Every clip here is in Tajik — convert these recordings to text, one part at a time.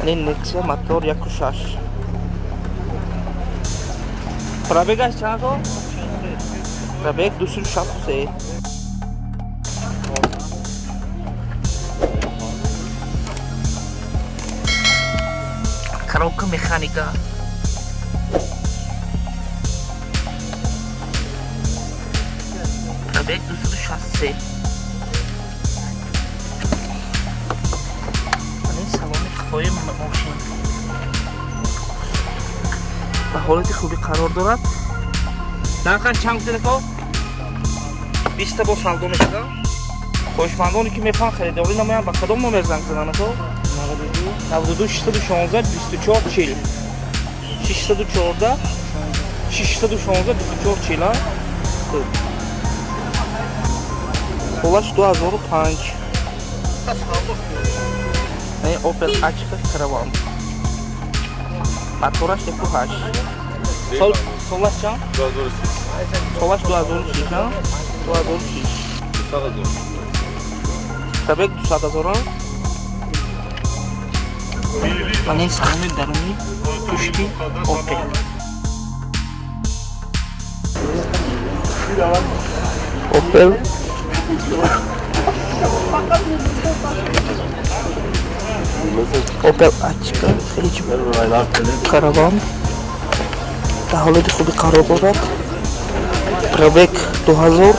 این نکسه موتور 1.6 پرابیگش چند تو؟ پرابیگ 263 коробка механика пробег 263 این салони хатои мошин ба ҳолати хубӣ қарор дорад. нархаш чанд гуфтед ако? 20 бо савдо мешуда. хоҳишмандоне ки мефаҳманд харидорӣ намоянд ба кадом номер занг зананд ако? 92 616 24 40 614 616 24 40 холаш 2005 این Opel Ashka Caravan мотораш 1.8 солаш чанд? 2006 солаш 2006 2006 пробег 200,000 من این салони дарунӣ пушти Opel Opel Ashka Caravan ба ҳолати хубӣ қарор дорад. пробег 2000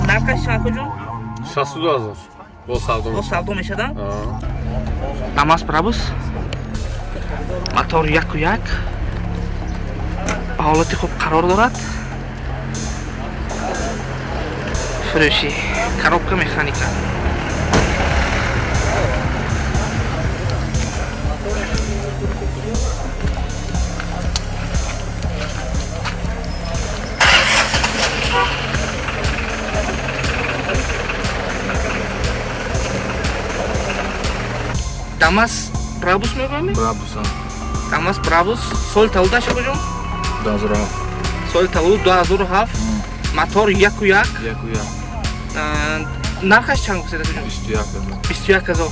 нархаш чанд куҷо? 62000 бо савдо мешада? дамас прабус мотор 1.1 ба ҳолати хуб қарор дорад. фурӯши коробка механика дамас брабус мегӯем? дамас брабус соли тавлудаша куҷо? 2007 соли тавлуд 2007 мотор 1.1 нархаш чанд гуфтед куҷо? 21000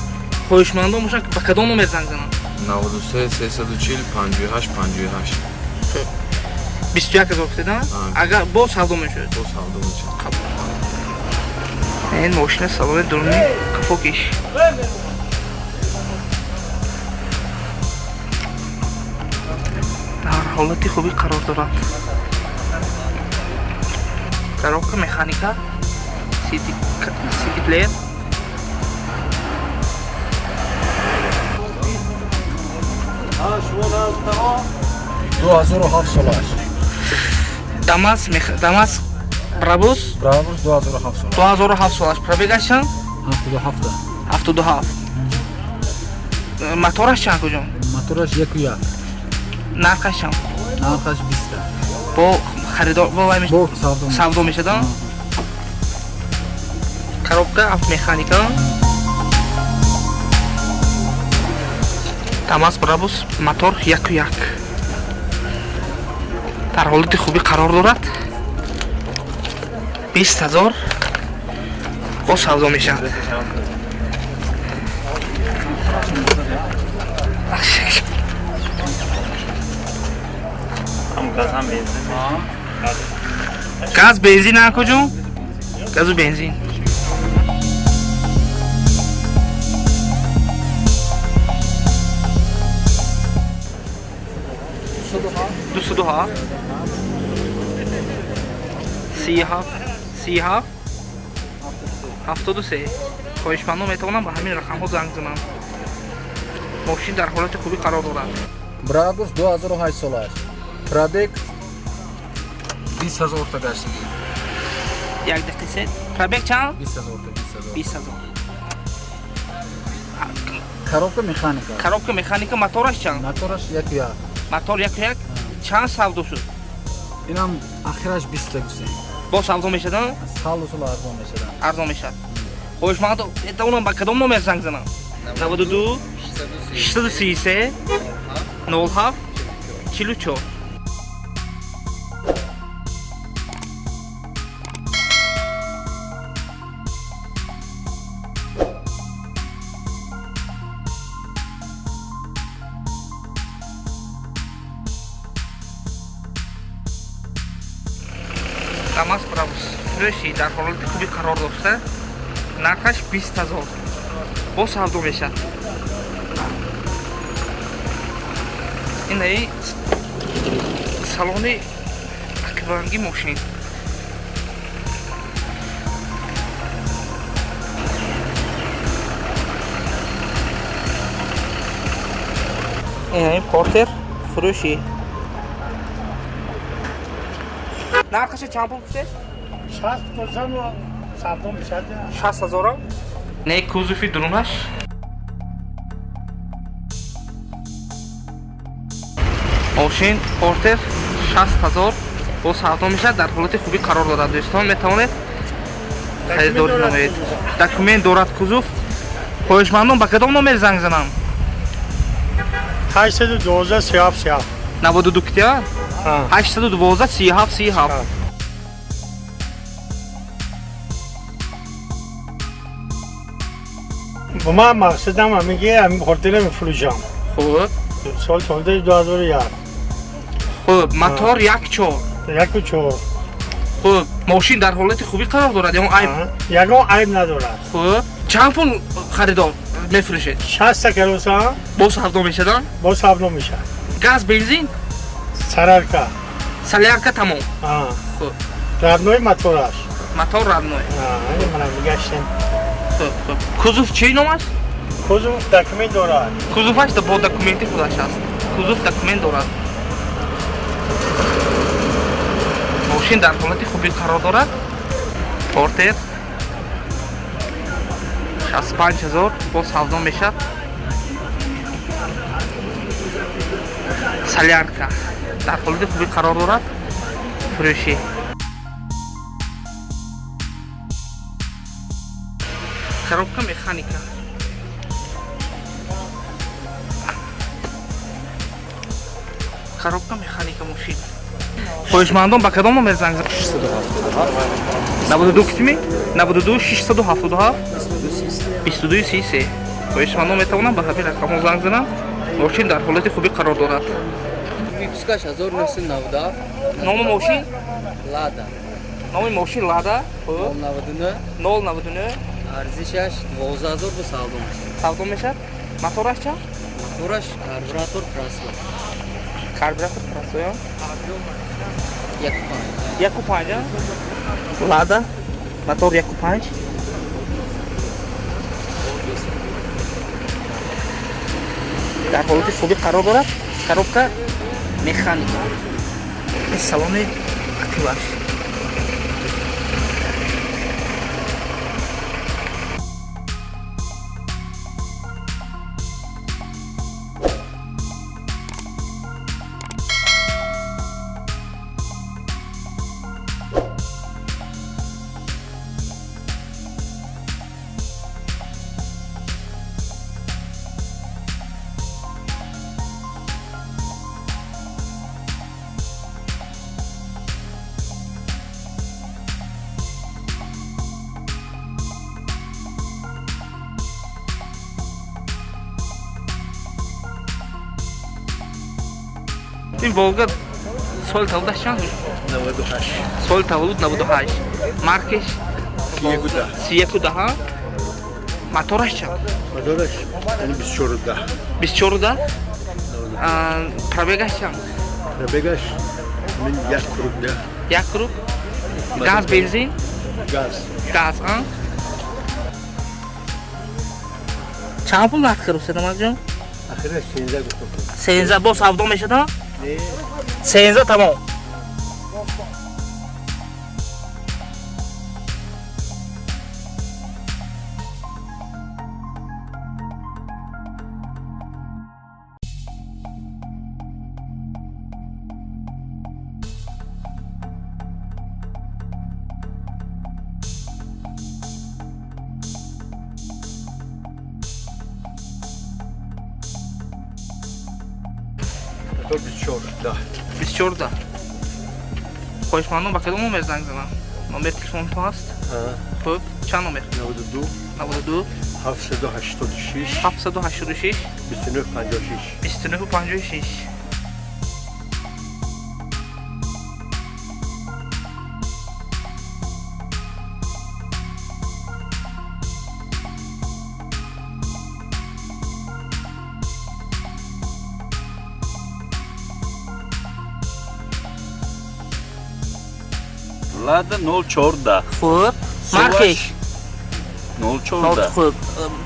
хоҳишмандон бошанд ба кадом номер занг зананд? 93 340 58 58 21000 гуфтед? агар бо савдо мешуд? бо савдо мешуд. این ماشین салони дарунӣ кафокиш дар ҳолати хубӣ қарор дорад. коробка механика CD player дамас брабус 2007 солаш пробегаш чанд? 77 мотораш чанд куҷо? мотораш 1.1 нархаш чанд? нархаш 20 бо харидор бо савдо мешуда. коробка автомеханика дамас брабус мотор 1.1 дар ҳолати хубӣ қарор дорад. 20000 бо савдо мешавад. газ бензин акуҷо? газу бензин سی هفتاد و سه خواهشمندان میتوانند به همین رقم ها زنگ زنند. ماشین در حالت خوبی قرار دارد. برابوس 2008 سال است. پرابیگ 20000 تا گشت. یک دقیقه سه. پرابیگ چند؟ 20000 تا 20000. коробка механика мотораш чанд? мотораш 1.1 мотор 1.1 чанд савдо шуд? инам ахираш 20 гусен бо савдо мешад? салусул арзон мешад. хоҳишмандон метавонанд ба кадом номер занг зананд? 92 633 07 44. Damas Brabus Freshi در حالت خوبی قرار داشته. نرخش 20,000 با savdo میشه. این سالن اکرانگی ماشین. این پورتر فروشی. نرخش چند پول گفته؟ 60% و savdo میشه. 60,000. نه کوزوفی درونش. ماشین پورتر 60,000 با savdo میشه. در حالت خوبی قرار دارد. دوستان میتوانید خریداری نمایید. دکومنت دارد کوزوف. خواهشمندم با کدام نمبر زنگ زنم؟ 812 37 92 کتیا؟ 812 37 37. با من مقصدم میگه هتل میفروشم. خوب. سال تولده 2001. خوب موتور 1.4. 1.4. خوب ماشین در حالت خوبی قرار دارد یا عیب؟ یگان عیب ندارد. خوب چند پول خریدار میفروشید؟ 60 کیلوسا با savdo میشه دان؟ با savdo میشه. گاز بنزین؟ سرارکا. سلیارکا تمام. خوب رادنوی موتورش. موتور رادنوی. این منم میگشتم. خوب کوزوف چی نام است؟ کوزوف دکمنت دارد. کوزوفش با دکومنتی خودش است. کوزوف دکومنت دارد. ماشین در حالت خوبی قرار دارد. پورتر 65,000 با savdo میشه. سلیارکا در حالت خوبی قرار دارد. فروشی. коробка механика. коробка механика мошин. خواهشمندان با کدام نمبر زنگ زنم؟ 92 کتمی؟ 92 677 22 33. خواهشمندان میتوانم به همین رقم زنگ زنم. ماشین در حالت خوبی قرار دارد. Выпускач 1990. نام ماشین؟ Lada. نام ماشین لادا. 099. 099. Арзишаш 12000 bu savdo میشه. savdo میشه. موتورش چند؟ Motorash karburatör krasno. карбюратор красоя. 1.5. 1.5. Лада. Мотор 1.5. در حالت خوبی قرار دارد. коробка механика. این салон активаш. این Volga سال تولدش چند بود؟ 98. سال تولد 98. مارکش سیکوده. موتورش چند؟ موتورش یعنی 24. 24. پرابگش چند؟ پرابگش من 1 کروب ده. 1 کروب. گاز بنزین؟ گاز. چند پول وقت خرید سدم جان؟ آخرش 13 گفتم. 13 با savdo میشه تا؟ 13 تمام. 24. 24 تا خوش ممنون. با کدوم نمره زنگ زنم؟ نمره تلفن تو هست؟ خب چند نمره؟ 92 92 786 786 2956. 2956. Lada 014. خب مارکش 014. خب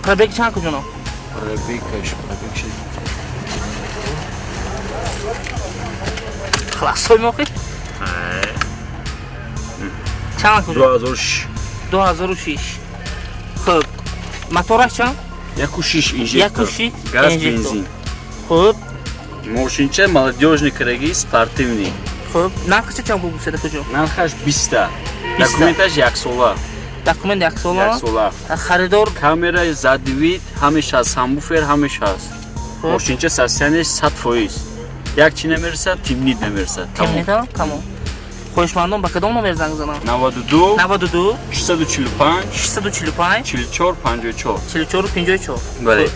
پربیک چند کجونو؟ Пробегаешь, пробегаешь. خلاص توی موقعی؟ چند کجونو؟ 2006. 2006. خب موتورش چند؟ 1.6 инжектор. 1.6 Газ, инжектор. бензин. خب Мошинча молодежный кредит спортивный. خب نرخش چند بود بسیده کجون؟ Нархаш 20 та. 20 та. Документаш 1 сола. دکومنت 1 1 сола. сола. خریدار Камера задвид, ҳамеш ҳаст, ҳамбуфер ҳамеш ҳаст. خب Мошинча состоянияш 100%. Як чи намерасад, тимнит намерасад. تمام تمام. خوش ممنون. با کدوم نمره زنگ زنم؟ 92 92 645 645 44 54. 44 54. Бале.